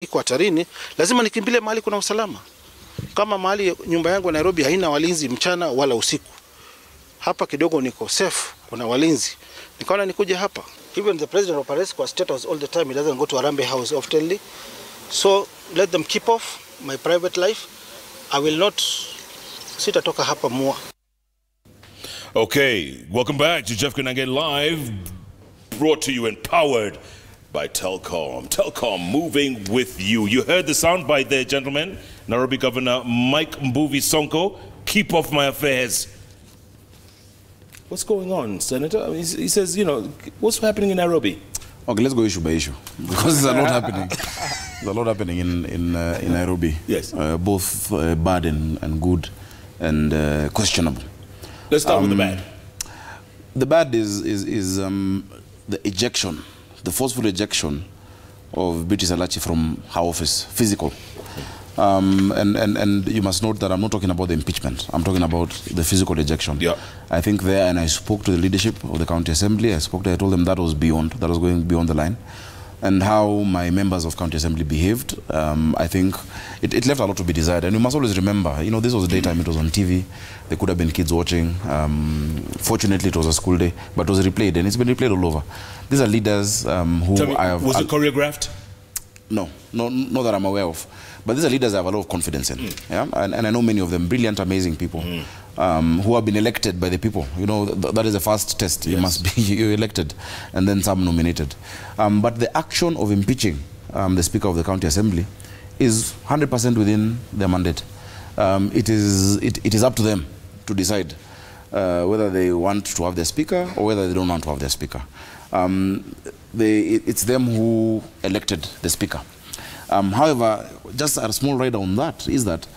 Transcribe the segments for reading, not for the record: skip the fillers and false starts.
iko hatarini, lazima nikimbile mahali kuna usalama. Kama mahali nyumba yangu Nairobi haina walinzi mchana wala usiku, hapa kidogo niko safe, kuna walinzi. Nikaona nikuje hapa. Even the president operates kwa status all the time. He doesn't go to Arambe House oftenly. So let them keep off my private life. I will not sitatoka hapa more. Okay, welcome back to Jeff Koinange Live, brought to you and powered by Telcom. Telcom, moving with you. You heard the soundbite there, gentlemen. Nairobi Governor Mike Mbuvi Sonko, keep off my affairs. What's going on, Senator? I mean, he says, you know, what's happening in Nairobi? Okay, let's go issue by issue, because there's a lot happening. There's a lot happening in Nairobi. Yes. Both bad and good and questionable. Let's start with the bad. The bad is the ejection, the forceful ejection of Biti Salachi from her office, physical. And you must note that I'm not talking about the impeachment. I'm talking about the physical ejection. Yeah. I think there, and I spoke to the leadership of the county assembly. I told them that was going beyond the line. And how my members of county assembly behaved, I think it left a lot to be desired. And you must always remember, you know, this was daytime, it was on TV. There could have been kids watching. Fortunately, it was a school day, but it was replayed, and it's been replayed all over. These are leaders who Tell me, was it choreographed? No, not that I'm aware of. But these are leaders I have a lot of confidence in. Yeah? And I know many of them, brilliant, amazing people, who have been elected by the people. You know, that is the first test. Yes. You must be you're elected, and then some nominated. But the action of impeaching the Speaker of the County Assembly is 100% within their mandate. It is up to them to decide whether they want to have their Speaker or whether they don't want to have their Speaker. It's them who elected the Speaker. However, just a small rider on that is that,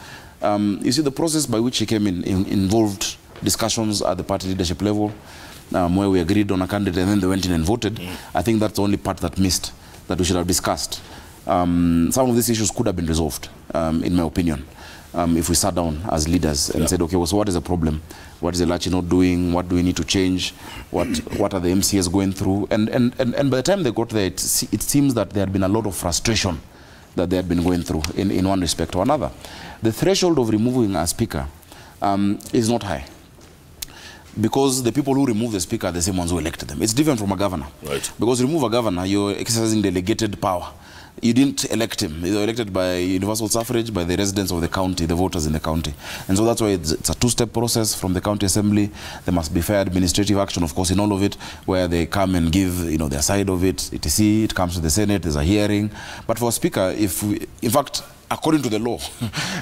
you see, the process by which he came in involved discussions at the party leadership level, where we agreed on a candidate and then they went in and voted. I think that's the only part that missed, that we should have discussed. Some of these issues could have been resolved, in my opinion, if we sat down as leaders and said, okay, well, so what is the problem? What is the Lachi not doing? What do we need to change? What are the MCAs going through? And by the time they got there, it seems that there had been a lot of frustration that they had been going through in one respect or another. The threshold of removing a speaker is not high, because the people who remove the speaker are the same ones who elected them. It's different from a governor. Right. Because you remove a governor, you're exercising delegated power. You didn't elect him. You were elected by universal suffrage, by the residents of the county, the voters in the county. And so that's why it's a two-step process from the county assembly. There must be fair administrative action, of course, in all of it, where they come and give, you know, their side of it, etc. It comes to the Senate, there's a hearing. But for a speaker, in fact, according to the law,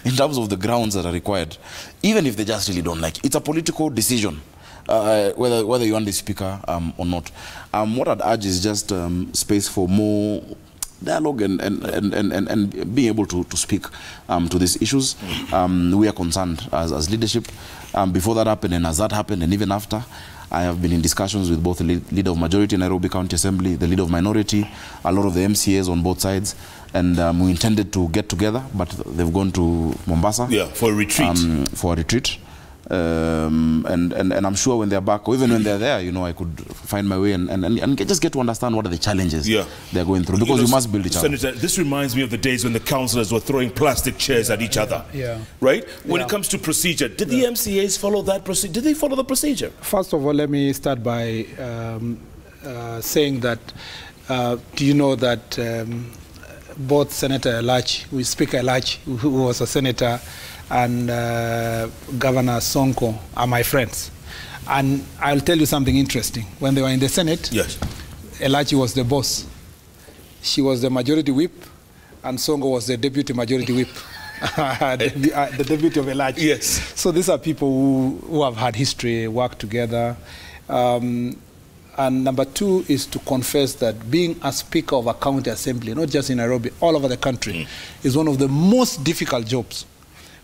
in terms of the grounds that are required, even if they just really don't like it, it's a political decision. Whether you want the speaker or not. What I'd urge is just space for more dialogue and being able to speak to these issues. We are concerned as leadership. Before that happened, and as that happened, and even after, I have been in discussions with both the leader of majority in Nairobi County Assembly, the leader of minority, a lot of the MCAs on both sides, and we intended to get together, but they've gone to Mombasa. Yeah, for a retreat. And I'm sure when they're back, or even when they're there, you know, I could find my way and just get to understand what are the challenges they're going through, because you must build each other. Senator, this reminds me of the days when the councillors were throwing plastic chairs at each other. Right? When it comes to procedure, did the MCAs follow that procedure? Did they follow the procedure? First of all, let me start by saying that, do you know that both Senator Elachi, Speaker Elachi, who was a senator, and Governor Sonko are my friends. And I'll tell you something interesting. When they were in the Senate, Elachi was the boss. She was the majority whip, and Sonko was the deputy majority whip. The deputy of Elachi. Yes. So these are people who have had history, worked together. And number two is to confess that being a speaker of a county assembly, not just in Nairobi, all over the country, is one of the most difficult jobs.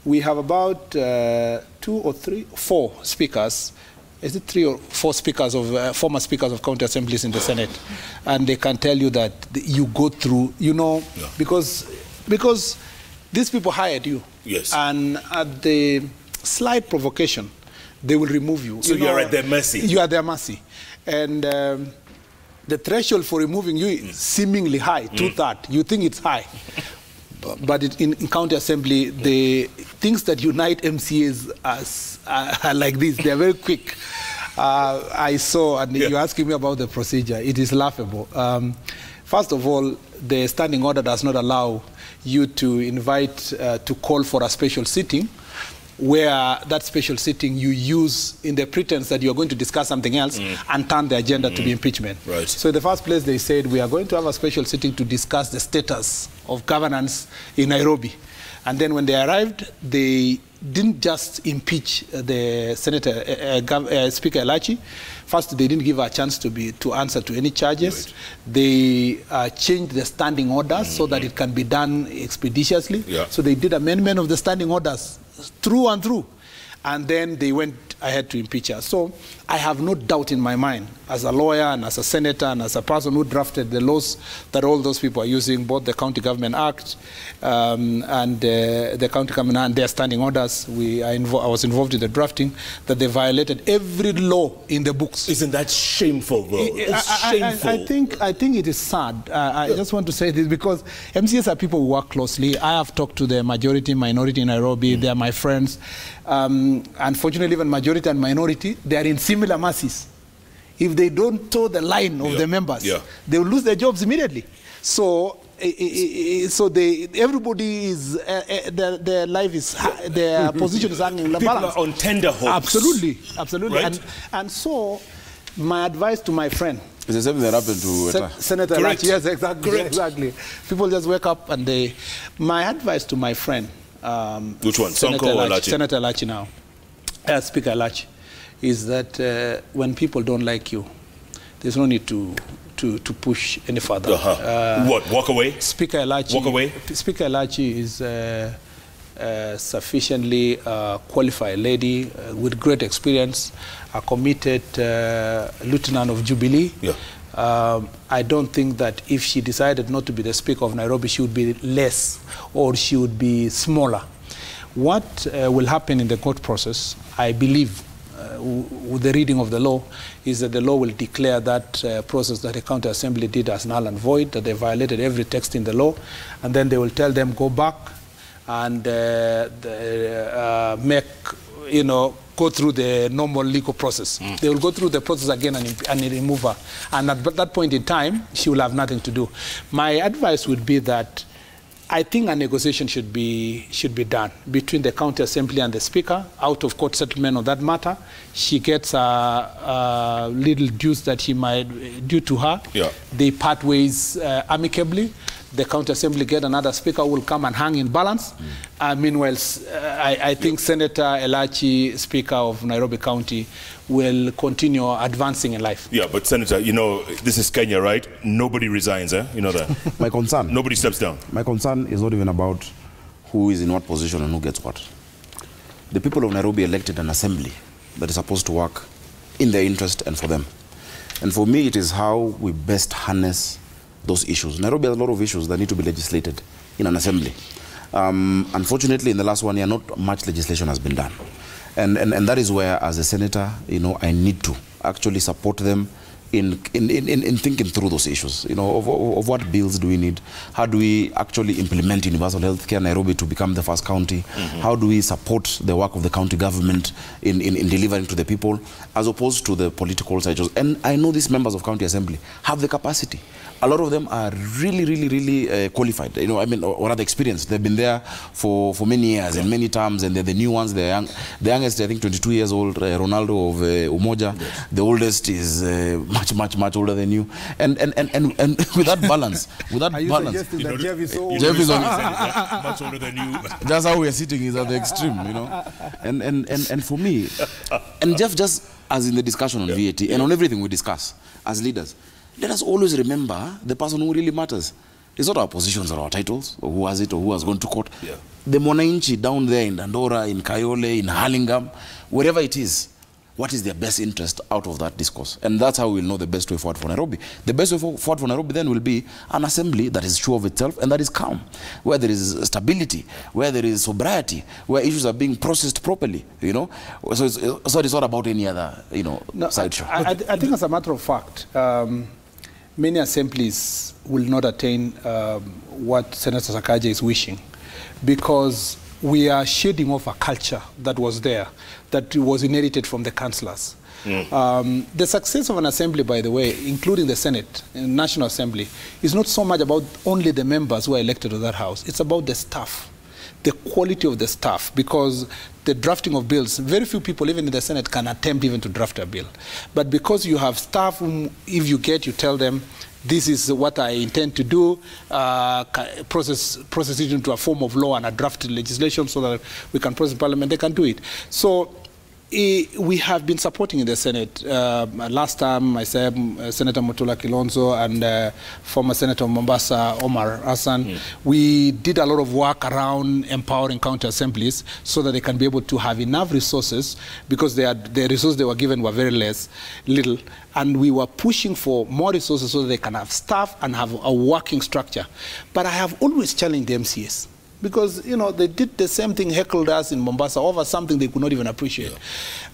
We have about 4 speakers. Is it 3 or 4 speakers of former speakers of county assemblies in the Senate, and they can tell you that you go through, you know, because these people hired you. Yes. And at the slight provocation, they will remove you. So you're at their mercy. You are at their mercy, and the threshold for removing you is seemingly high, 2/3. You think it's high. but in county assembly, the things that unite MCAs are like this. They're very quick. I saw, and you're asking me about the procedure. It is laughable. First of all, the standing order does not allow you to invite, to call for a special sitting, where that special sitting you use in the pretense that you're going to discuss something else and turn the agenda to be impeachment. Right. So in the first place, they said, we are going to have a special sitting to discuss the status of governance in Nairobi. And then when they arrived, they didn't just impeach the Speaker Elachi. First, they didn't give her a chance to answer to any charges. Right. They changed the standing orders so that it can be done expeditiously. Yeah. So they did amendment of the standing orders through and through. And then they went ahead to impeach her. So I have no doubt in my mind, as a lawyer and as a senator and as a person who drafted the laws that all those people are using, both the County Government Act and the County Government and their standing orders. I was involved in the drafting, that they violated every law in the books. Isn't that shameful, though? It's shameful. I think it is sad. I just want to say this because MCAs are people who work closely. I have talked to the majority, minority in Nairobi. They are my friends. Unfortunately, even majority and minority, they are in similar masses. If they don't toe the line of the members, they will lose their jobs immediately. So, everybody is their life is their position is hanging in the balance. People are on tender hooks. Absolutely, absolutely. Right? And so, my advice to my friend. It's the same that happened to Senator Elachi. Yes, exactly. Correct. Exactly. People just wake up and they. My advice to my friend. Which one? Sonko or Elachi? Senator Elachi now. Speaker Elachi, is that when people don't like you, there's no need to push any further. What? Walk away? Speaker Elachi. Walk away? Speaker Elachi is sufficiently qualified lady with great experience, a committed lieutenant of Jubilee. Yeah. I don't think that if she decided not to be the Speaker of Nairobi, she would be less or she would be smaller. What will happen in the court process, I believe, with the reading of the law, is that the law will declare that process that the County Assembly did as null and void, that they violated every text in the law, and then they will tell them, go back and go through the normal legal process. They will go through the process again and remove her. And at that point in time, she will have nothing to do. My advice would be that I think a negotiation should be done between the County Assembly and the Speaker, out of court settlement on that matter. She gets a little dues that he might due to her. Yeah. They part ways amicably. The County Assembly get another Speaker who will come and hang in balance. Meanwhile, I think Senator Elachi, Speaker of Nairobi County, will continue advancing in life. Yeah, but Senator, you know, this is Kenya, right? Nobody resigns, eh? You know that. My concern. Nobody steps down. My concern is not even about who is in what position and who gets what. The people of Nairobi elected an assembly that is supposed to work in their interest and for them. And for me, it is how we best harness those issues. Nairobi has a lot of issues that need to be legislated in an assembly. Unfortunately, in the last 1 year, not much legislation has been done. And that is where, as a senator, you know, I need to actually support them in thinking through those issues, you know, of what bills do we need, how do we actually implement universal health care in Nairobi to become the first county, how do we support the work of the county government in delivering to the people, as opposed to the political side. And I know these members of county assembly have the capacity. A lot of them are really qualified, you know, I mean, or rather experienced. They've been there for many years and many terms, and they're the new ones. The youngest, I think, 22 years old, Ronaldo of Umoja. Yes. The oldest is much older than you. And with that balance, suggesting that Jeff is so old? Jeff is much older than you. That's how we are sitting, is at the extreme, you know. And for me, and Jeff, just as in the discussion on VAT and on everything we discuss as leaders, let us always remember the person who really matters. It's not our positions or our titles, or who has it, or who has gone to court. Yeah. The Mwananchi down there in Dandora, in Kayole, in Hurlingham, wherever it is, what is their best interest out of that discourse? And that's how we'll know the best way forward for Nairobi. The best way forward for Nairobi then will be an assembly that is sure of itself and that is calm, where there is stability, where there is sobriety, where issues are being processed properly, you know. So it's not about any other, you know, sideshow. I think as a matter of fact, many assemblies will not attain what Senator Sakaja is wishing, because we are shedding off a culture that was there, that was inherited from the councillors. The success of an assembly, by the way, including the Senate and National Assembly, is not so much about only the members who are elected to that house. It's about the staff, the quality of the staff, because the drafting of bills, very few people, even in the Senate, can attempt even to draft a bill. But because you have staff whom, if you tell them, this is what I intend to do, process it into a form of law and a drafted legislation so that we can process Parliament, they can do it. So we have been supporting in the Senate. Last time, I said Senator Mutula Kilonzo and former Senator Mombasa Omar Hassan, we did a lot of work around empowering county assemblies so that they can be able to have enough resources, because the resources they were given were very little, and we were pushing for more resources so that they can have staff and have a working structure. But I have always challenged the MCAs, because, you know, they did the same thing, heckled us in Mombasa over something they could not even appreciate.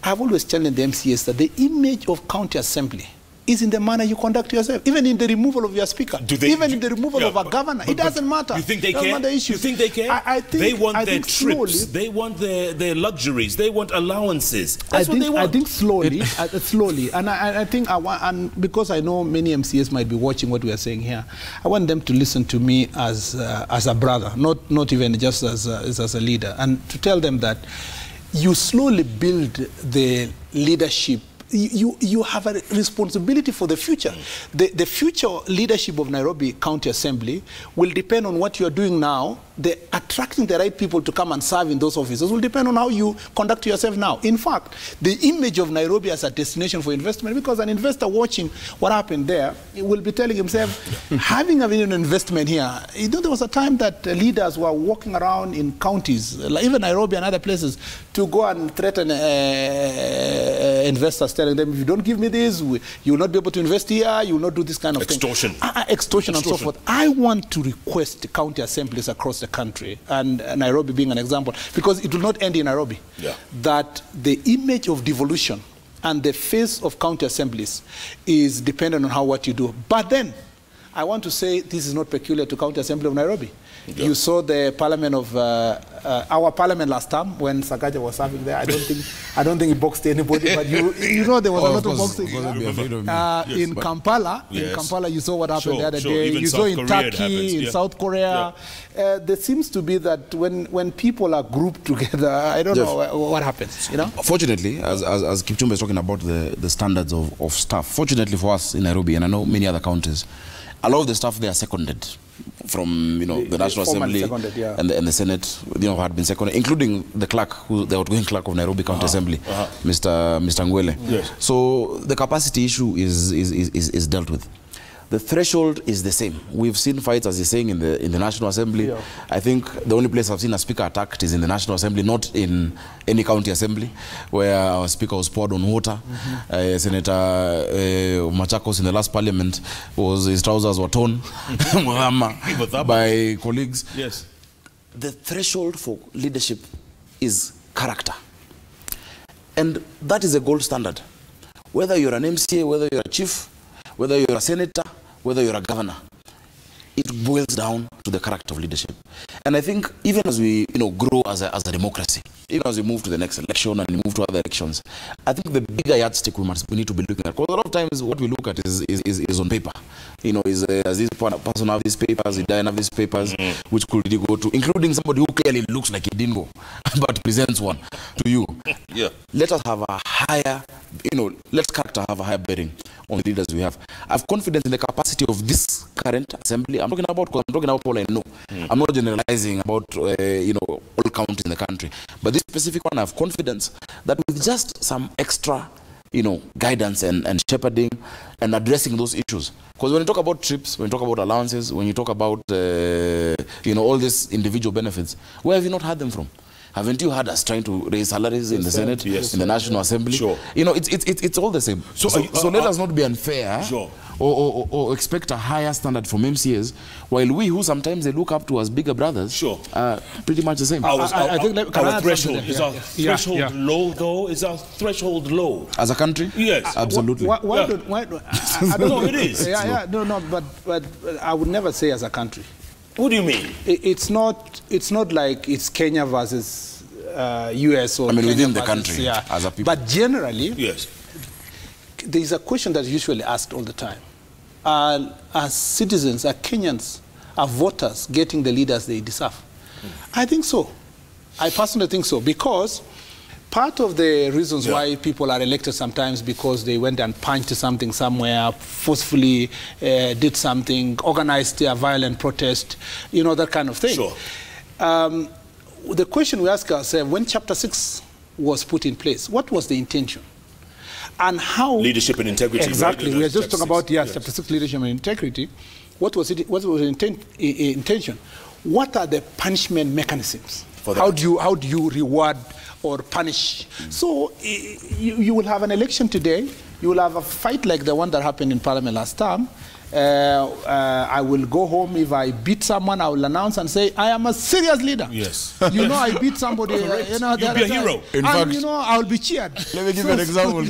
I've always challenged the MCAs that the image of county assembly is in the manner you conduct yourself, even in the removal of your speaker, even in the removal of a governor. It doesn't matter. You think they care? You think they care? I think they want their trips, slowly, they want their luxuries, they want allowances. That's what they want. I think slowly, and I think and because I know many MCAs might be watching what we are saying here, I want them to listen to me as a brother, not even just as a leader, and to tell them that you slowly build the leadership. You have a responsibility for the future. The future leadership of Nairobi County Assembly will depend on what you are doing now. Attracting the right people to come and serve in those offices will depend on how you conduct yourself now. In fact, the image of Nairobi as a destination for investment, because an investor watching what happened there, will be telling himself, having an investment here, you know, there was a time that leaders were walking around in counties, like even Nairobi and other places, to go and threaten investors, telling them, if you don't give me this, you will not be able to invest here, you will not do this kind of extortion. Extortion and so forth. I want to request the county assemblies across the country, and Nairobi being an example, because it will not end in Nairobi, that the image of devolution and the face of county assemblies is dependent on what you do. But then, I want to say this is not peculiar to County Assembly of Nairobi. You saw the parliament of our parliament last time when Sakaja was serving there. I don't think he boxed anybody, but you know there was a lot of boxing. In Kampala, you saw what happened the other day. Even you saw in Turkey, in South Korea. There seems to be that when people are grouped together, I don't know what happens. You know. Fortunately, as Kipchumba is talking about the standards of staff. Fortunately for us in Nairobi, and I know many other counties, a lot of the staff they are seconded from the National Assembly and the Senate, had been seconded, including the clerk, the outgoing clerk of Nairobi County Assembly, Mr. Ngwele. So the capacity issue is dealt with. The threshold is the same. We've seen fights, as you're saying, in the National Assembly. I think the only place I've seen a speaker attacked is in the National Assembly, not in any county assembly, where our speaker was poured on water. Senator Machakos in the last parliament, his trousers were torn by colleagues. The threshold for leadership is character. And that is a gold standard. Whether you're an MCA, whether you're a chief, whether you're a senator, whether you're a governor, it boils down to the character of leadership. And I think even as we grow as a democracy, even as we move to the next election and move to other elections, I think the bigger yardstick we need to be looking at, because a lot of times what we look at is on paper. Does this person have these papers, did I have these papers, which could he go to, including somebody who clearly looks like he didn't go, but presents one to you. Let us have a higher, let character have a higher bearing on the leaders we have. I have confidence in the capacity of this current assembly. I'm talking about all I know. I'm not generalizing about all counties in the country, but this specific one, I have confidence that with just some extra guidance and shepherding and addressing those issues. Because when you talk about trips, when you talk about allowances, when you talk about all these individual benefits, where have you not had them from? Haven't you heard us trying to raise salaries in the Senate, in the National Assembly? Sure. You know, it's all the same. So let us not be unfair. Sure. Or expect a higher standard from MCAs, while we, who sometimes they look up to as bigger brothers, sure, are pretty much the same. I think our threshold is our threshold low, though. Is our threshold low as a country? Yes, I absolutely. don't no, it is. But I would never say as a country. What do you mean? It's not like it's Kenya versus US or Kenya within the versus, country as a people. But generally, yes, there is a question that's usually asked all the time. Are citizens, are Kenyans, are voters getting the leaders they deserve? I think so. I personally think so, because part of the reasons why people are elected sometimes because they went and punched something somewhere, forcefully did something, organized a violent protest, you know, that kind of thing. Sure. The question we ask ourselves, when Chapter 6 was put in place, what was the intention? And how leadership and integrity. Exactly. Right? We are just talking about Chapter 6 leadership and integrity. What was it? What was the intention? What are the punishment mechanisms? For that? How do you reward or punish? So you will have an election today. You will have a fight like the one that happened in Parliament last time. I will go home. If I beat someone, I will announce and say, I am a serious leader. Yes. You know, I beat somebody. You know, you'll be a hero. In fact, you know, I will be cheered. Let me give you an example.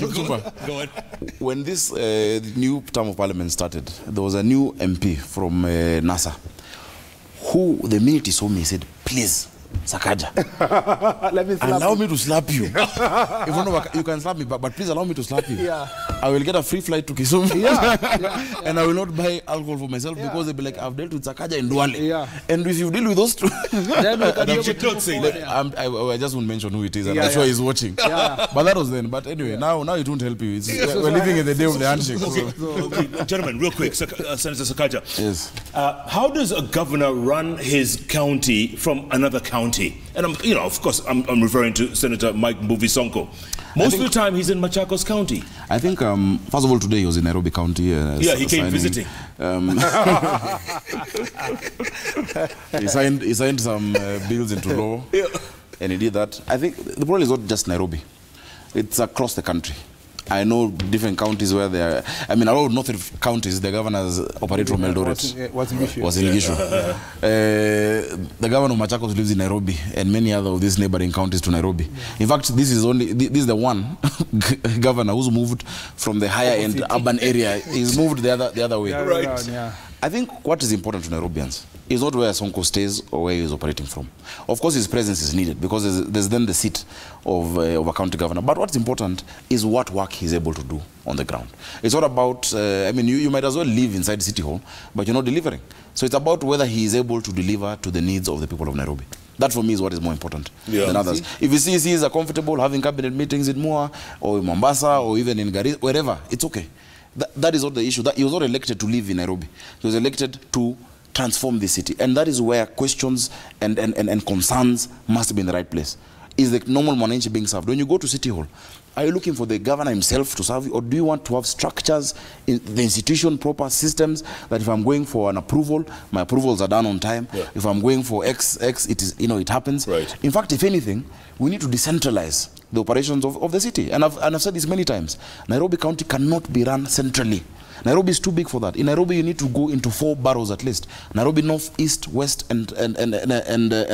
Go ahead. When this new term of parliament started, there was a new MP from NASA who, the minute he saw me, said, please, Sakaja, allow me to slap you. You can slap me, but please allow me to slap you. Yeah. I will get a free flight to Kisumu. And I will not buy alcohol for myself because they'll be like, I've dealt with Sakaja and Duale. Yeah. And if you deal with those two, I just won't mention who it is. I'm sure he's watching. But that was then. But anyway, now it won't help you. We're living in the day of the handshake. Okay, gentlemen, real quick, Senator Sakaja. Yes. How does a governor run his county from another county? And of course, I'm referring to Senator Mike Mbuvi Sonko. Most of the time, he's in Machakos County. I think, first of all, today he was in Nairobi County. He came visiting. He signed some bills into law, and he did that. I think the problem is not just Nairobi; it's across the country. I know different counties where they are. I mean, a lot of northern counties, the governors operate from Eldoret. Was in Gishu. The governor of Machakos lives in Nairobi, and many other of these neighboring counties to Nairobi. In fact, this is the one governor who's moved from the higher end urban area. He's moved the other way. Right. I think what is important to Nairobians is not where Sonko stays or where he is operating from. Of course, his presence is needed because there's then the seat of a county governor. But what's important is what work he's able to do on the ground. It's not about, you might as well live inside City Hall, but you're not delivering. So it's about whether he is able to deliver to the needs of the people of Nairobi. That for me is what is more important than others. If he sees comfortable having cabinet meetings in Mua or in Mombasa or even in Garissa, wherever, it's okay. That is not the issue. He was not elected to live in Nairobi. He was elected to transform the city. And that is where questions and concerns must be in the right place. Is the normal mwananchi being served? When you go to City Hall, are you looking for the governor himself to serve you, or do you want to have structures, in the institution, proper systems, that if I'm going for an approval, my approvals are done on time. If I'm going for X, it is, it happens. Right. In fact, if anything, we need to decentralize the operations of the city. And I've said this many times. Nairobi County cannot be run centrally. Nairobi is too big for that. In Nairobi, you need to go into 4 boroughs at least. Nairobi North, East, West, and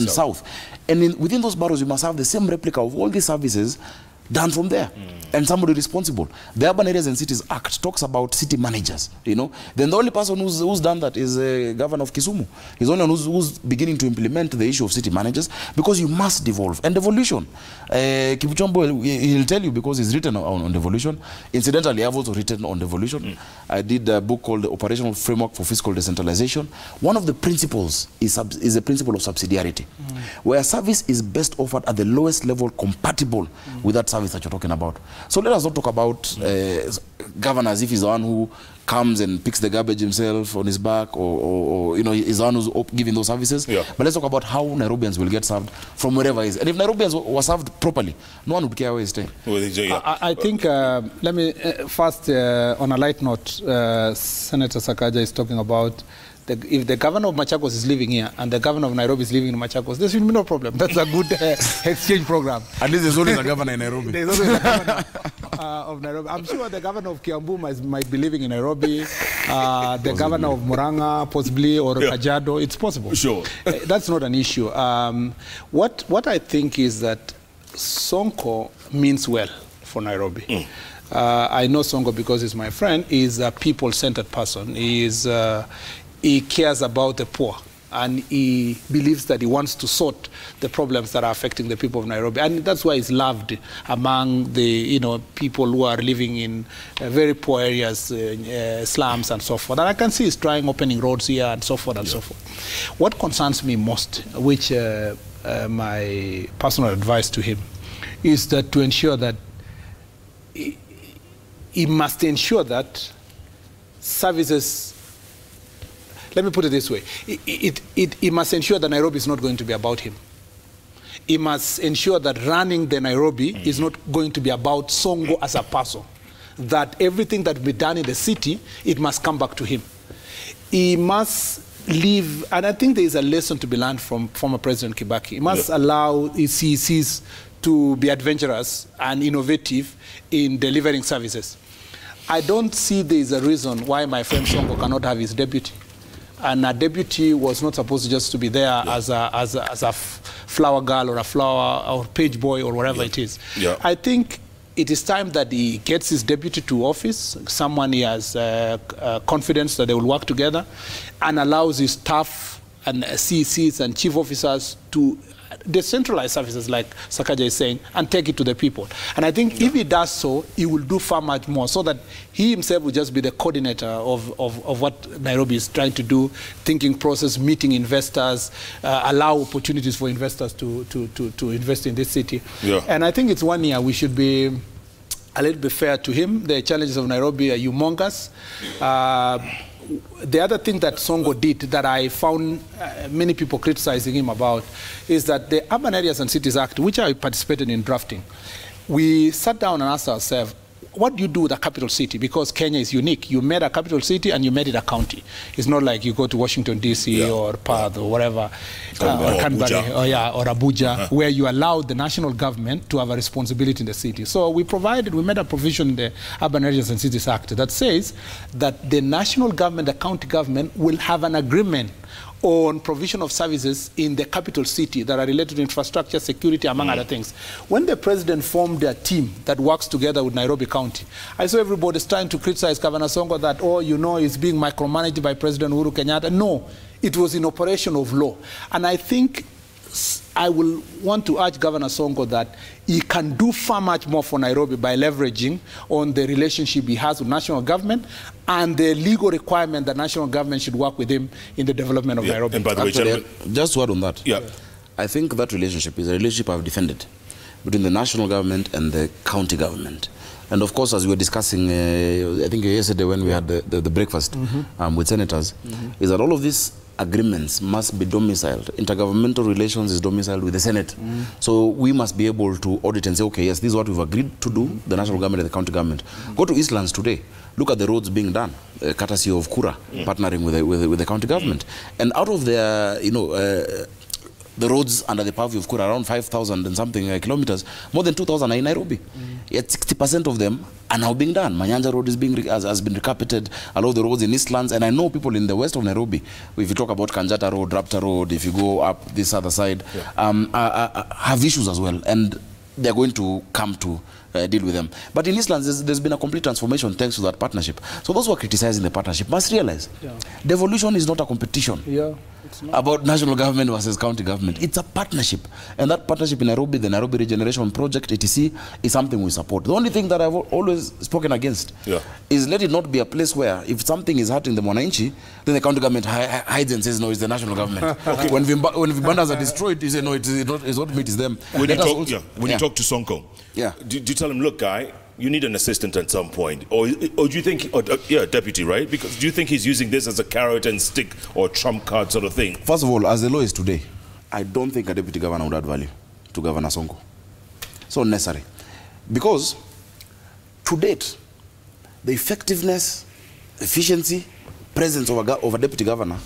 South. And within those boroughs, you must have the same replica of all these services done from there, and somebody responsible. The Urban Areas and Cities Act talks about city managers, Then the only person who's done that is Governor of Kisumu. He's the only one who's beginning to implement the issue of city managers, because you must devolve. And devolution, Kipuchombo, he'll tell you, because he's written on devolution. Incidentally, I've also written on devolution. I did a book called The Operational Framework for Fiscal Decentralization. One of the principles is the principle of subsidiarity, where service is best offered at the lowest level compatible with that service that you're talking about. So let us not talk about governor as if he's the one who comes and picks the garbage himself on his back, or is the one who's giving those services. But let's talk about how Nairobians will get served from wherever he is. And if Nairobians were served properly, no one would care where he's staying. I think, let me first, on a light note, Senator Sakaja is talking about if the governor of Machakos is living here and the governor of Nairobi is living in Machakos, there should be no problem. That's a good exchange program. At least there's always a governor in Nairobi. There's always a governor of Nairobi. I'm sure the governor of Kiambu might be living in Nairobi. The governor of Murang'a, possibly, or Kajiado. It's possible. Sure. That's not an issue. What I think is that Sonko means well for Nairobi. I know Sonko because he's my friend. He's a people-centered person. He cares about the poor, and he believes that he wants to sort the problems that are affecting the people of Nairobi, and that's why he's loved among the people who are living in very poor areas, slums and so forth. And I can see he's trying opening roads here and so forth and so forth. What concerns me most, which my personal advice to him, is that to ensure that he must ensure that services. Let me put it this way. He must ensure that Nairobi is not going to be about him. He must ensure that running the Nairobi is not going to be about Sonko as a person. That everything that will be done in the city, it must come back to him. He must leave, and I think there is a lesson to be learned from former President Kibaki. He must allow his CECs to be adventurous and innovative in delivering services. I don't see there is a reason why my friend Sonko cannot have his deputy. And a deputy was not supposed just to be there as a flower girl or a flower or page boy or whatever it is. I think it is time that he gets his deputy to office, someone he has confidence that they will work together, and allows his staff and CECs and chief officers to decentralize services like Sakaja is saying and take it to the people. And I think if he does so, he will do far much more, so that he himself will just be the coordinator of what Nairobi is trying to do, thinking process, meeting investors, allow opportunities for investors to invest in this city. And I think it's 1 year we should be a little bit fair to him. The challenges of Nairobi are humongous. The other thing that Sonko did that I found many people criticizing him about is that the Urban Areas and Cities Act, which I participated in drafting, we sat down and asked ourselves, what do you do with a capital city? Because Kenya is unique. You made a capital city and you made it a county. It's not like you go to Washington, D.C. or Perth or whatever, or Canberra, or Abuja, where you allow the national government to have a responsibility in the city. So we made a provision in the Urban Areas and Cities Act that says that the national government, the county government, will have an agreement on provision of services in the capital city that are related to infrastructure, security, among other things. When the president formed a team that works together with Nairobi County, I saw everybody trying to criticize Governor Sonko that, he's being micromanaged by President Uhuru Kenyatta. No, it was in operation of law. And I think I will want to urge Governor Sonko that he can do far much more for Nairobi by leveraging on the relationship he has with national government and the legal requirement that national government should work with him in the development of Nairobi. And by the way, just to add on that, I think that relationship is a relationship I've defended between the national government and the county government. And of course, as we were discussing, I think yesterday when we had the breakfast with senators, is that all of these agreements must be domiciled. Intergovernmental relations is domiciled with the Senate. So we must be able to audit and say, okay, yes, this is what we've agreed to do, the national government and the county government. Go to Eastlands today. Look at the roads being done, courtesy of Kura, partnering with the county government. And out of their, the roads under the purview of Kura, around 5,000 and something kilometers, more than 2,000 are in Nairobi. Yet 60% of them are now being done. Manyanja Road has been recarpeted, a lot of the roads in Eastlands, and I know people in the west of Nairobi, if you talk about Kanjata Road, Rapta Road, if you go up this other side, have issues as well, and they're going to come to deal with them. But in Eastlands, there's been a complete transformation thanks to that partnership. So those who are criticizing the partnership must realize devolution is not a competition about national government versus county government. It's a partnership. And that partnership in Nairobi, the Nairobi Regeneration Project, etc., is something we support. The only thing that I've always spoken against is let it not be a place where if something is hurting the Mwananchi, then the county government hides and says, no, it's the national government. When Vibandas are destroyed, you say, no, it's not me, it's them. When you talk to Sonko, do you tell him, look, guy, you need an assistant at some point, or do you think, deputy, right? Because do you think he's using this as a carrot and stick or trump card sort of thing? First of all, as the law is today, I don't think a deputy governor would add value to Governor Sonko. So necessary, because to date, the effectiveness, efficiency, presence of a deputy governor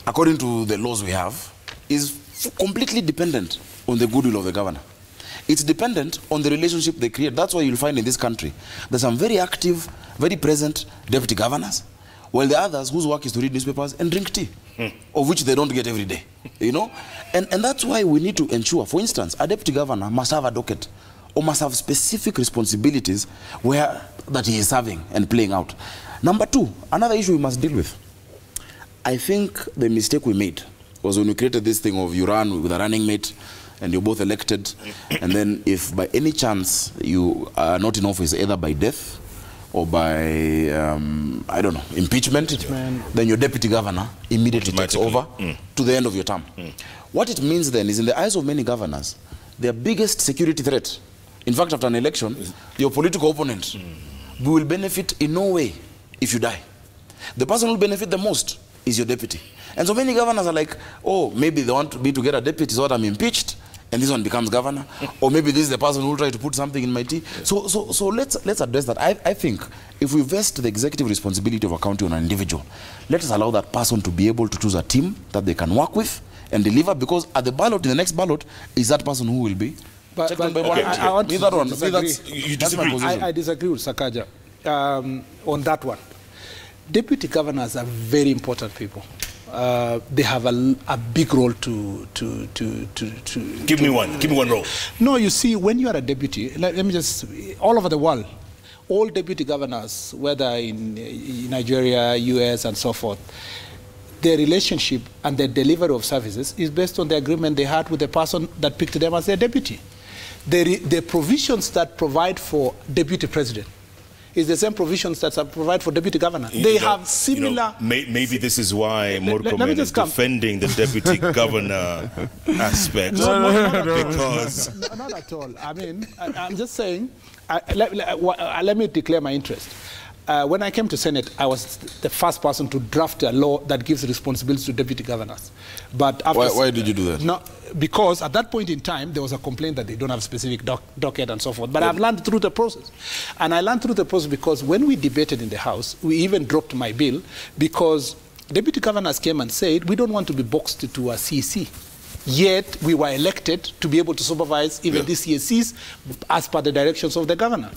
according to the laws we have, is completely dependent on the goodwill of the governor. It's dependent on the relationship they create. That's why you'll find in this country there's some very active, very present deputy governors, while the others whose work is to read newspapers and drink tea, of which they don't get every day, you know? And that's why we need to ensure, for instance, a deputy governor must have a docket or must have specific responsibilities that he is serving and playing out. Number two, another issue we must deal with. I think the mistake we made was when we created this thing of you run with a running mate and you're both elected, and then if by any chance you are not in office, either by death or by, I don't know, impeachment, then your deputy governor immediately takes over to the end of your term. What it means then is, in the eyes of many governors, their biggest security threat, in fact, after an election, your political opponent will benefit in no way if you die. The person who will benefit the most is your deputy. And so many governors are like, oh, maybe they want me to get a deputy so that I'm impeached, and this one becomes governor. Or maybe this is the person who will try to put something in my tea. So let's address that. I think if we vest the executive responsibility of a county on an individual, let us allow that person to be able to choose a team that they can work with and deliver, because at the ballot, in the next ballot, is that person who will be. But I want to disagree. You disagree. I disagree with Sakaja on that one. Deputy governors are very important people. They have a big role to give me one role. No, you see, when you are a deputy, let me just, all over the world, all deputy governors, whether in Nigeria, US, and so forth, their relationship and their delivery of services is based on the agreement they had with the person that picked them as their deputy. The provisions that provide for deputy president is the same provisions that provide for deputy governor. They have similar... maybe this is why Murkomen is defending the deputy governor aspect. Because... No, not at all. I mean, I'm just saying, let me declare my interest. When I came to Senate, I was the first person to draft a law that gives responsibilities to deputy governors. But after why did you do that? No, because at that point in time, there was a complaint that they don't have specific docket and so forth. But I've learned through the process. And I learned through the process because when we debated in the House, we even dropped my bill because deputy governors came and said, we don't want to be boxed to a CEC. Yet, we were elected to be able to supervise even these CECs as per the directions of the governor.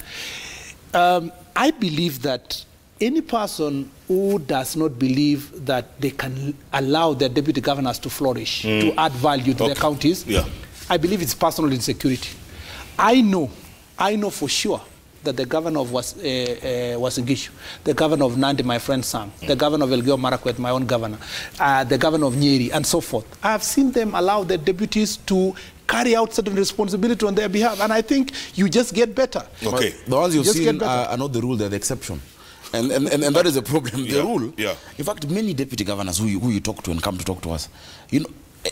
I believe that any person who does not believe that they can allow their deputy governors to flourish, to add value to their counties, I believe it's personal insecurity. I know for sure that the governor of Wasingishu, the governor of Nandi, my friend Sam, the governor of Elgeyo Marakwet, my own governor, the governor of Nyeri, and so forth, I have seen them allow their deputies to carry out certain responsibility on their behalf, and I think you just get better. Okay. But the ones you've seen are not the rule, they're the exception. And that is the problem. The rule, in fact, many deputy governors who you talk to and come to talk to us, you know,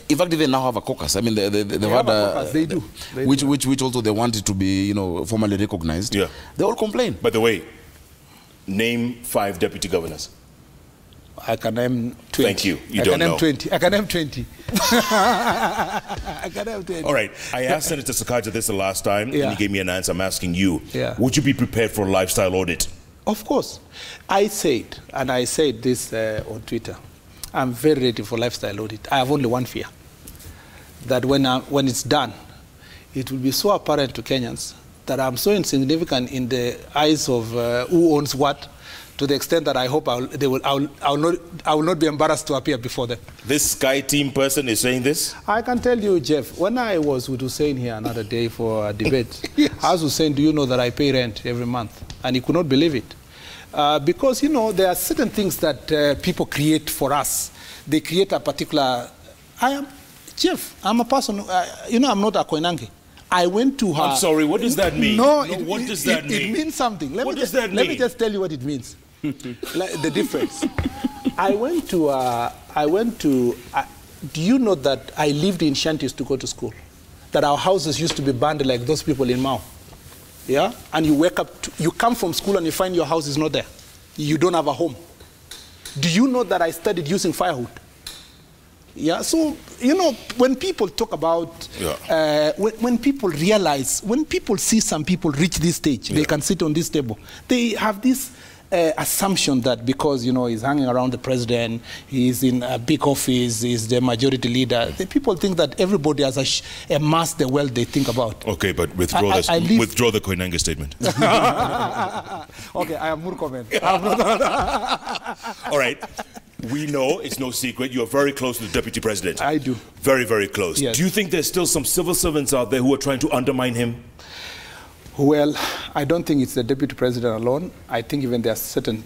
in fact, they now have a caucus. I mean, they had a, they do. Which also they want it to be, you know, formally recognized. Yeah. They all complain. By the way, name 5 deputy governors. I can name 20. Thank you. You don't know. 20. I can name 20. I can name 20. All right. I asked Senator Sakaja this the last time, and he gave me an answer. I'm asking you. Would you be prepared for a lifestyle audit? Of course. I said, and I said this on Twitter, I'm very ready for lifestyle audit. I have only one fear, that when it's done, it will be so apparent to Kenyans that I'm so insignificant in the eyes of who owns what, to the extent that I hope I will not be embarrassed to appear before them. This Sky Team person is saying this? I can tell you, Jeff, when I was with Hussein here another day for a debate, I asked Hussein, do you know that I pay rent every month? And he could not believe it. Because, you know, there are certain things that people create for us. They create a particular... Jeff, I'm a person, you know, I'm not a Koinange. I went to her... I'm sorry, what does that mean? No, what does that mean? It means something. Let me just tell you what it means. The difference. I went to... do you know that I lived in shanties to go to school? That our houses used to be burned like those people in Mao. Yeah? And you wake up, you come from school and you find your house is not there. You don't have a home. Do you know that I started using firewood? Yeah, so, you know, when people talk about, when people realize, when people see some people reach this stage, they can sit on this table, they have this assumption that because, you know, he's hanging around the president, he's in a big office, he's the majority leader, the people think that everybody has amassed the wealth they think about. Okay, but withdraw the Koinange statement. Okay, I have more comment. All right. We know, it's no secret, you're very close to the deputy president. I do. Very, very close. Yes. Do you think there's still some civil servants out there who are trying to undermine him? Well, I don't think it's the deputy president alone. I think even there are certain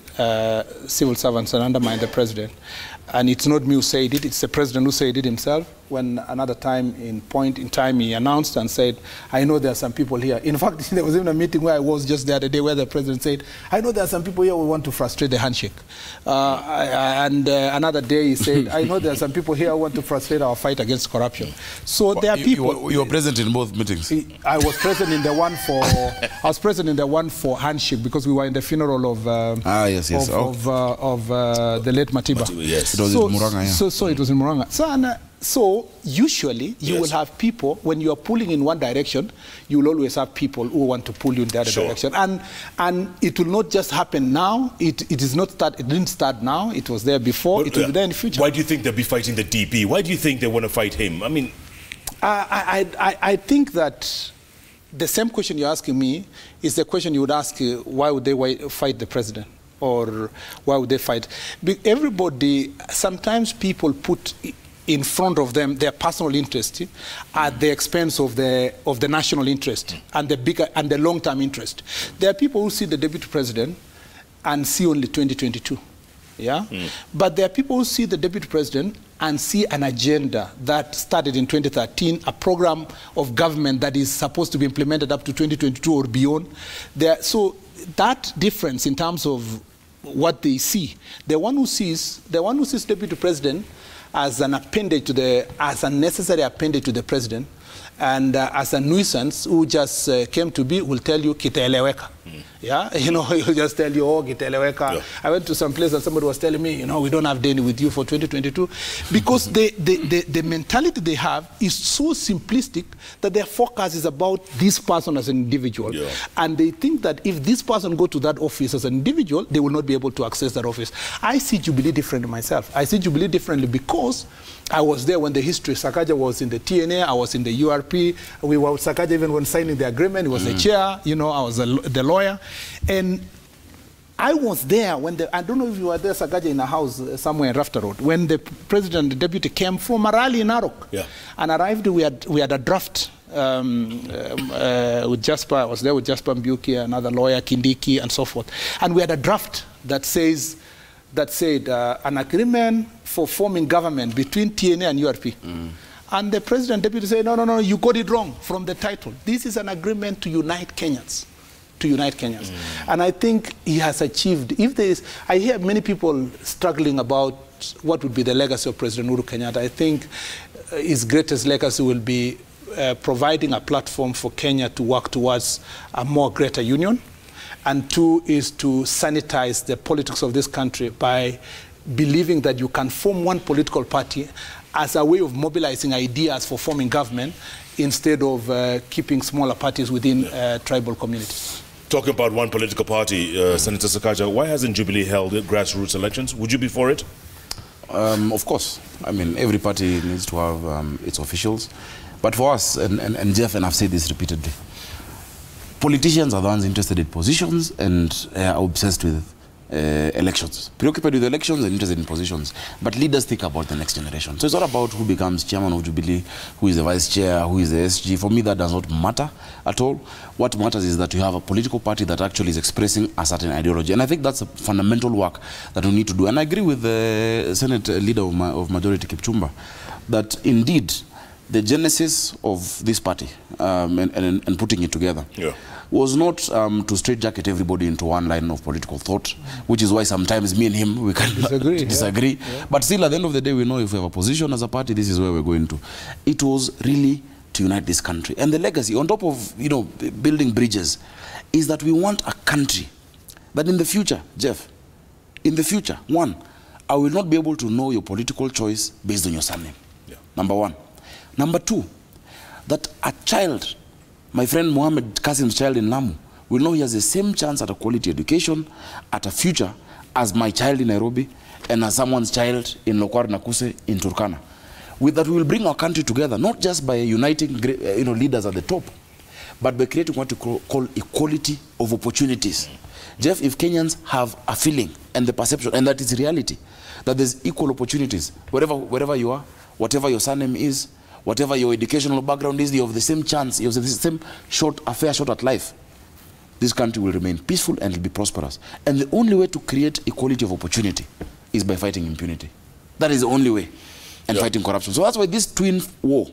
civil servants that undermine the president. And it's not me who said it, it's the president who said it himself. When another point in time he announced and said, I know there are some people here. In fact, there was even a meeting where I was just the other day where the president said, I know there are some people here who want to frustrate the handshake. Another day he said, I know there are some people here who want to frustrate our fight against corruption. So there are people. You were present in both meetings? I was present in the one for, handshake because we were in the funeral of the late Matiba. Yes. It was in Muranga, yeah. So it was in Muranga. So usually you will have people, when you are pulling in one direction, you will always have people who want to pull you in the other direction. And it will not just happen now. It didn't start now. It was there before. It will be there in the future. Why do you think they'll be fighting the DP? Why do you think they want to fight him? I mean, I think that the same question you're asking me is the question you would ask, why would they fight the president? Or why would they fight? Everybody, sometimes people put in front of them their personal interest at the expense of the national interest and the long-term interest. There are people who see the deputy president and see only 2022. Yeah? But there are people who see the deputy president and see an agenda that started in 2013, a program of government that is supposed to be implemented up to 2022 or beyond. So that difference in terms of what they see, the one who sees deputy president as an appendage as a necessary appendage to the president, and as a nuisance who just came to be, will tell you kitaeleweka. Yeah, you know, he'll just tell you, oh, kitaeleweka. Yeah. I went to some place and somebody was telling me, you know, we don't have Deni with you for 2022, because the mentality they have is so simplistic that their focus is about this person as an individual. Yeah. And they think that if this person go to that office as an individual, they will not be able to access that office. I see Jubilee differently myself. I see Jubilee differently because I was there when the history. Sakaja was in the TNA, I was in the URP. We were with Sakaja even when signing the agreement. He was the chair, you know, I was the lawyer. And I was there when I don't know if you were there, Sakaja, in a house somewhere in Rafter Road, when the president, the deputy came from a rally in Narok. Yeah. And arrived, we had a draft with Jasper. I was there with Jasper Mbuki, another lawyer, Kindiki, and so forth. And we had a draft that said an agreement for forming government between TNA and URP. And the president deputy said, no, you got it wrong from the title. This is an agreement to unite Kenyans. And I think he has achieved. I hear many people struggling about what would be the legacy of President Uhuru Kenyatta. I think his greatest legacy will be providing a platform for Kenya to work towards a more greater union. And two is to sanitize the politics of this country by believing that you can form one political party as a way of mobilizing ideas for forming government instead of keeping smaller parties within tribal communities. Talking about one political party, Senator Sakaja, why hasn't Jubilee held grassroots elections? Would you be for it? Of course. I mean, every party needs to have its officials. But for us, and Jeff, and I've said this repeatedly, politicians are the ones interested in positions and are obsessed with elections. Preoccupied with elections and interested in positions. But leaders think about the next generation. So it's not about who becomes chairman of Jubilee, who is the vice chair, who is the SG. For me, that does not matter at all. What matters is that you have a political party that actually is expressing a certain ideology. And I think that's a fundamental work that we need to do. And I agree with the Senate leader of Majority, Kipchumba, that indeed the genesis of this party and putting it together was not to straitjacket everybody into one line of political thought, which is why sometimes me and him, we can disagree. Yeah. But still, at the end of the day, we know if we have a position as a party, this is where we're going to. It was really to unite this country. And the legacy, on top of, you know, building bridges, is that we want a country that in the future, Jeff, in the future, one, I will not be able to know your political choice based on your surname. Yeah. Number one. Number two, that a child, my friend Mohammed Kasim's child in Lamu, will know he has the same chance at a quality education, at a future, as my child in Nairobi and as someone's child in Lokwar Nakuse in Turkana. With that, we will bring our country together, not just by uniting leaders at the top, but by creating what we call equality of opportunities. Jeff, if Kenyans have a feeling and the perception, and that is reality, that there's equal opportunities, wherever you are, whatever your surname is, whatever your educational background is, you have the same chance, you have the same a fair shot at life. This country will remain peaceful and will be prosperous. And the only way to create equality of opportunity is by fighting impunity. That is the only way. And fighting corruption. So that's why this twin war,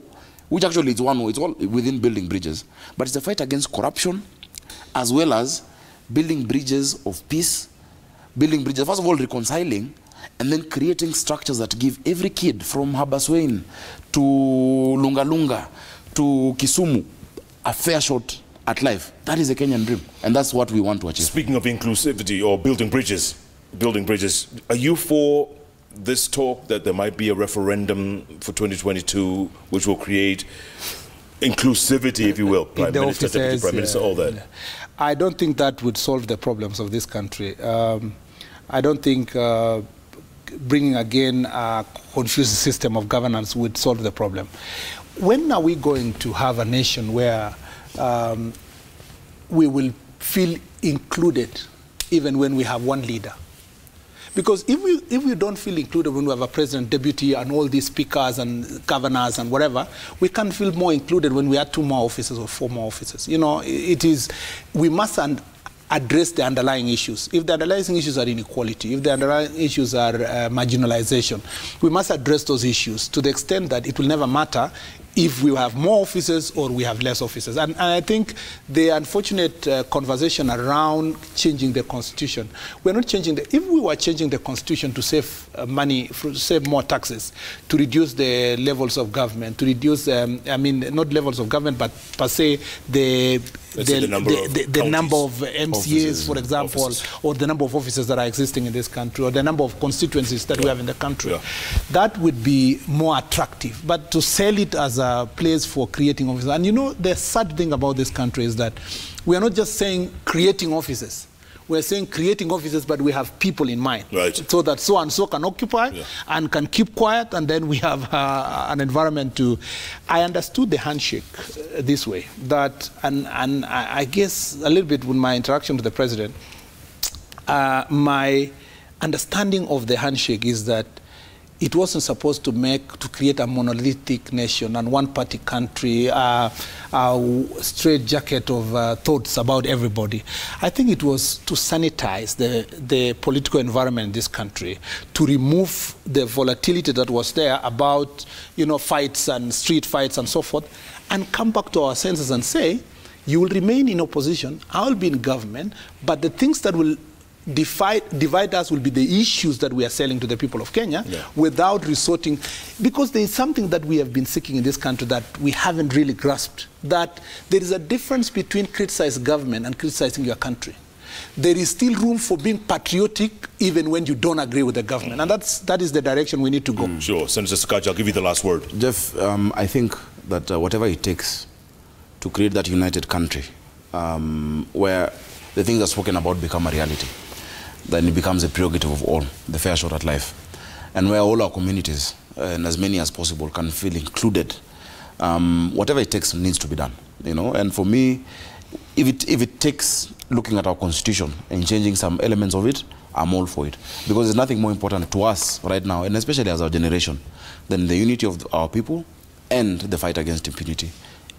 which actually is one war, it's all within building bridges, but it's a fight against corruption, as well as building bridges of peace, building bridges, first of all, reconciling, and then creating structures that give every kid from Habaswein to Lunga Lunga to Kisumu a fair shot at life. That is a Kenyan dream, and that's what we want to achieve. Speaking of inclusivity or building bridges, are you for this talk that there might be a referendum for 2022 which will create inclusivity, if you will, Prime Minister, Deputy Prime Minister, all that? I don't think that would solve the problems of this country. I don't think bringing again a confused system of governance would solve the problem. When are we going to have a nation where we will feel included even when we have one leader? Because if we don't feel included when we have a president, deputy, and all these speakers and governors and whatever, we can feel more included when we have 2 more officers or 4 more officers. You know, we must address the underlying issues. If the underlying issues are inequality, if the underlying issues are marginalization, we must address those issues to the extent that it will never matter if we have more officers or we have less officers. And I think the unfortunate conversation around changing the constitution, we're not changing if we were changing the constitution to save money, save more taxes, to reduce the levels of government, to reduce, I mean, not levels of government, but per se the number of MCAs, for example, or the number of officers that are existing in this country, or the number of constituencies that we have in the country, that would be more attractive. But to sell it as a place for creating offices, and you know, the sad thing about this country is that we are not just saying creating offices. We're saying creating offices, but we have people in mind. Right. So that so and so can occupy and can keep quiet, and then we have an environment to... I understood the handshake this way, that, and I guess a little bit with my interaction with the president, my understanding of the handshake is that it wasn't supposed to create a monolithic nation and one-party country, a straight jacket of thoughts about everybody. I think it was to sanitize the political environment in this country, to remove the volatility that was there about, you know, fights and street fights and so forth, and come back to our senses and say, you will remain in opposition, I will be in government, but the things that will divide us will be the issues that we are selling to the people of Kenya without resorting, because there is something that we have been seeking in this country that we haven't really grasped, that there is a difference between criticizing government and criticizing your country. There is still room for being patriotic even when you don't agree with the government, and that is the direction we need to go. Sure. Senator Sakaja, I'll give you the last word. Jeff, I think that whatever it takes to create that united country where the things are spoken about become a reality, then it becomes a prerogative of all, the fair shot at life. And where all our communities, and as many as possible, can feel included, whatever it takes needs to be done, you know. And for me, if it takes looking at our constitution and changing some elements of it, I'm all for it. Because there's nothing more important to us right now, and especially as our generation, than the unity of our people and the fight against impunity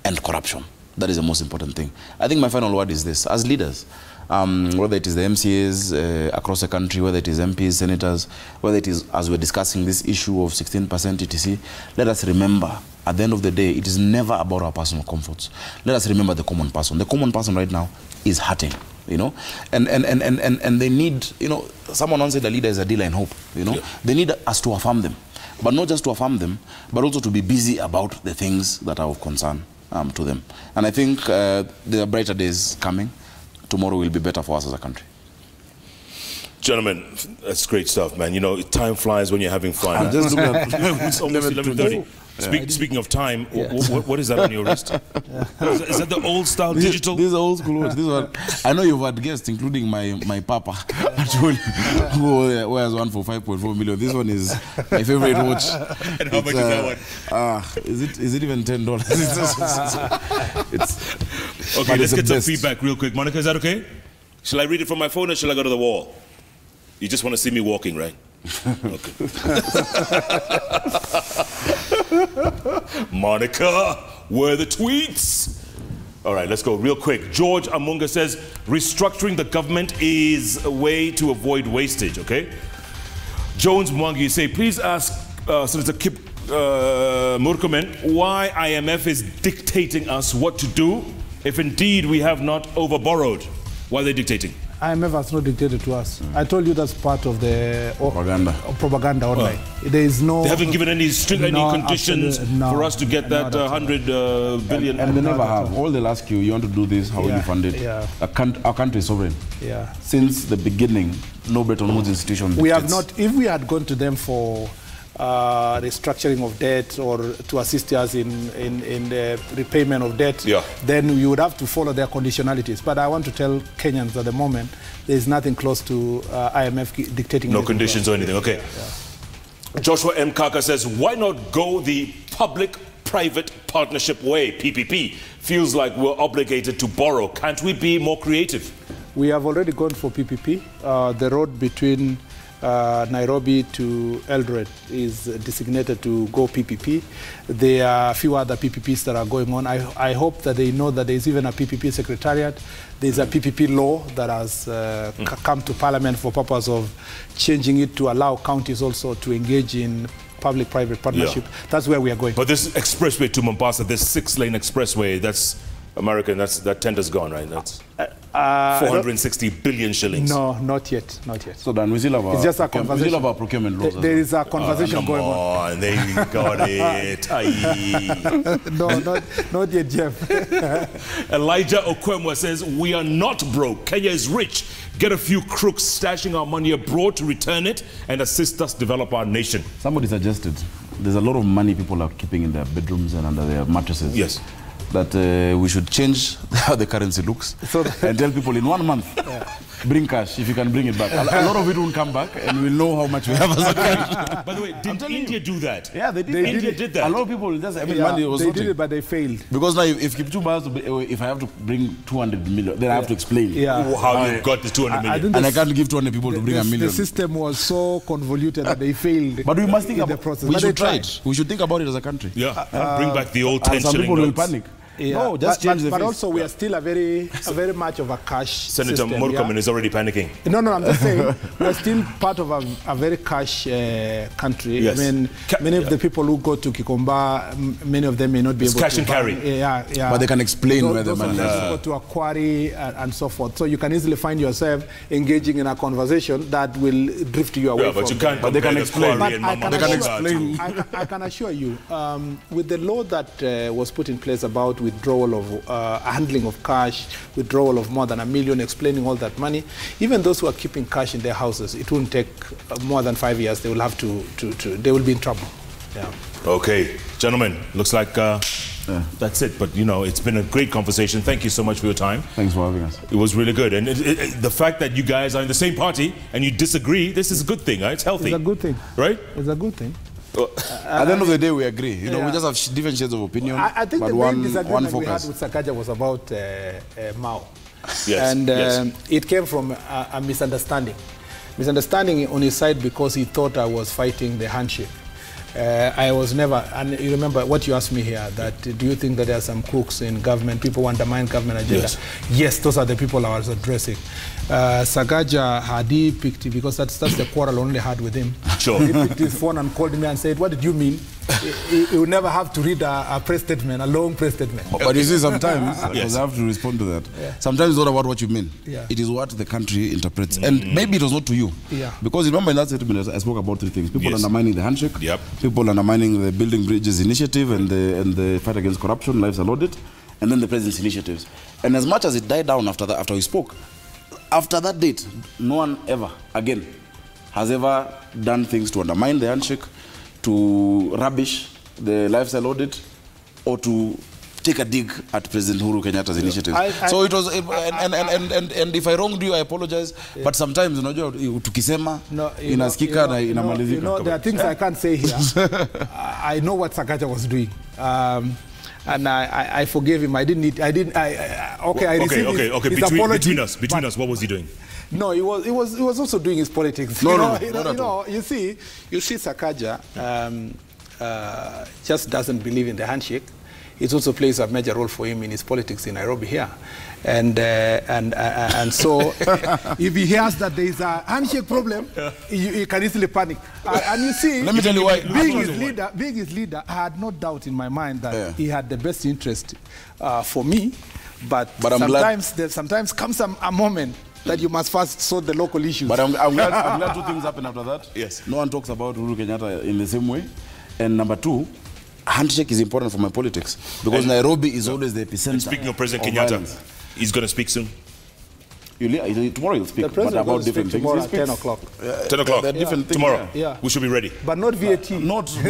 and corruption. That is the most important thing. I think my final word is this: as leaders, whether it is the MCAs across the country, whether it is MPs, senators, whether it is, as we're discussing this issue of 16% etc., let us remember, at the end of the day, it is never about our personal comforts. Let us remember the common person. The common person right now is hurting, you know, and they need, you know, someone once said a leader is a dealer in hope, you know. They need us to affirm them, but not just to affirm them, but also to be busy about the things that are of concern to them. And I think there are brighter days coming. Tomorrow will be better for us as a country. Gentlemen, that's great stuff, man. You know, time flies when you're having fun. I'm just looking at it's almost 11:30. Speaking of time, what is that on your wrist? Is that the old style digital? These are old school watch. This one, I know you've had guests, including my papa, who wears one for 5.4 million. This one is my favorite watch. And how much is that one? Is it even $10? Okay, let's get some feedback real quick. Monica, is that okay? Shall I read it from my phone or shall I go to the wall? You just want to see me walking, right? Okay. Monica, where are the tweets? All right, let's go real quick. George Amunga says, restructuring the government is a way to avoid wastage, okay? Jones Mwangi, you say, please ask Senator Kip Murkomen why IMF is dictating us what to do if indeed we have not overborrowed. Why are they dictating? IMF has not dictated to us. I told you that's part of the propaganda online. There is no. They haven't given any conditions for us to get that 100 billion. And they never have. All they'll ask you, you want to do this, how will you fund it? Yeah. Our country is sovereign. Yeah. Since the beginning, no Bretton Woods institution. We have not. If we had gone to them for restructuring of debt or to assist us in the repayment of debt, then we would have to follow their conditionalities. But I want to tell Kenyans at the moment, there is nothing close to IMF dictating. No conditions or anything, okay. Yeah. Joshua M. Kaka says, why not go the public-private partnership way, PPP? Feels like we're obligated to borrow. Can't we be more creative? We have already gone for PPP. The road between Nairobi to Eldoret is designated to go PPP. There are a few other PPPs that are going on. I hope that they know that there is even a PPP secretariat. There's a PPP law that has come to Parliament for purpose of changing it to allow counties also to engage in public-private partnership. That's where we are going. But this expressway to Mombasa, this 6-lane expressway, that's American, that tender's gone, right? That's 460 billion shillings. No, not yet, not yet. So then we still have it's just a conversation. We still have our procurement laws. There is a conversation going on. Come on, they got it. No, not yet, Jeff. Elijah Okwemwa says, we are not broke. Kenya is rich. Get a few crooks stashing our money abroad to return it and assist us develop our nation. Somebody suggested there's a lot of money people are keeping in their bedrooms and under their mattresses. Yes. That we should change how the currency looks and tell people in 1 month, bring cash if you can bring it back. A lot of it won't come back and we'll know how much we have as a country. By the way, did India do that? Yeah, they did. India did that. A lot of people just, money was they did it, but they failed. Because now if Kipchumba, if I have to bring 200 million, then I have to explain how you got the 200 million. And I can't give 200 people to bring a million. The system was so convoluted that they failed. But we must think about the process. We should try it. We should think about it as a country. Yeah, bring back the old 10 some shilling people notes. will panic. Yeah. No, just change the But face. also we are still a very much of a cash Senator system. Murkomen is already panicking. No, I'm just saying we're still part of a very cash country. Yes. I mean, many of the people who go to Kikomba, many of them may not be able cash to and carry. Yeah. But they can explain where the money is. Go to a quarry and so forth. So you can easily find yourself engaging in a conversation that will drift you away from. But you can't. But they can explain. I can assure you, with the law that was put in place about withdrawal of handling of cash, withdrawal of more than $1 million, explaining all that money, even those who are keeping cash in their houses, it won't take more than 5 years. They will have they will be in trouble. Yeah. Okay, gentlemen, looks like that's it. But, you know, it's been a great conversation. Thank you so much for your time. Thanks for having us. It was really good. And the fact that you guys are in the same party and you disagree, this is a good thing, right? It's healthy. It's a good thing. Right? It's a good thing. At the end of the day, we agree. You know, we just have different shades of opinion. I think but the one main disagreement we focus. had with Sakaja was about Mao. Yes. And it came from a misunderstanding. Misunderstanding on his side because he thought I was fighting the handshake. I was never, and you remember what you asked me here, that do you think that there are some crooks in government, people who undermine government agenda? Yes, those are the people I was addressing. Sakaja, had he picked it, because that's the quarrel I only had with him. Sure. He picked his phone and called me and said, what did you mean? He would never have to read a press statement, a long press statement. But you see, sometimes, because I have to respond to that, sometimes it's not about what you mean. It is what the country interprets. And maybe it was not to you. Because remember in that statement, I spoke about 3 things. People undermining the handshake, people undermining the Building Bridges initiative and the fight against corruption, lives allotted, and then the president's initiatives. And as much as it died down after that, after we spoke, after that date, no one ever, again, has ever done things to undermine the handshake, to rubbish the lifestyle audit, or to take a dig at President Uhuru Kenyatta's initiative. So it was, and if I wronged you, I apologize. Yeah. But sometimes, tukisema, inaskika na inamalizika. There are things I can't say here. I know what Sakaja was doing. And I forgave him. I received his apology. Between us, what was he doing? No, he was also doing his politics. You see Sakaja just doesn't believe in the handshake. It also plays a major role for him in his politics in Nairobi here. And so if he hears that there is a handshake problem, he can easily panic. And you see, let me tell you why. Being his leader, I had no doubt in my mind that he had the best interest for me. But sometimes there comes a moment that you must first sort the local issues. But I'm glad two things happen after that. Yes. No one talks about Uhuru Kenyatta in the same way. And number two, handshake is important for my politics because Nairobi is always the epicenter. Speaking of President Kenyatta, he's going to speak soon. Tomorrow he'll speak, but about different things. Tomorrow at 10 o'clock. 10 o'clock. Different tomorrow. Yeah. We should be ready. But not VAT. Not and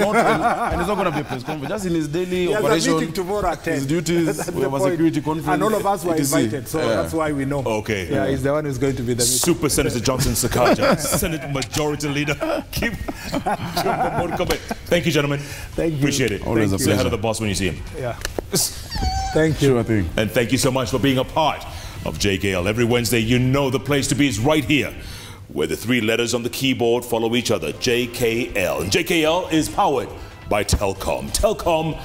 it's not going to be a press conference. Just in his daily operation. Meeting tomorrow at 10. His duties. We have a security conference. And all of us were invited, so that's why we know. Okay. Yeah, he's the one who's going to be the meeting. Super Senator Johnson Sakaja, Senate Majority Leader. Keep more comment. Thank you, gentlemen. Thank you. Appreciate it. Always a pleasure. Say hi to the boss when you see him. Yeah. Thank you. Sure thing. And thank you so much for being a part of JKL. Every Wednesday, you know the place to be is right here, where the three letters on the keyboard follow each other, JKL. And JKL is powered by Telkom. Telkom,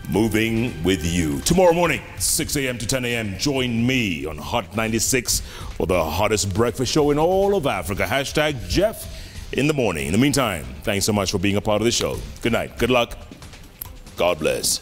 moving with you. Tomorrow morning, 6 a.m. to 10 a.m., join me on Hot 96 for the hottest breakfast show in all of Africa. Hashtag Jeff in the morning. In the meantime, thanks so much for being a part of the show. Good night. Good luck. God bless.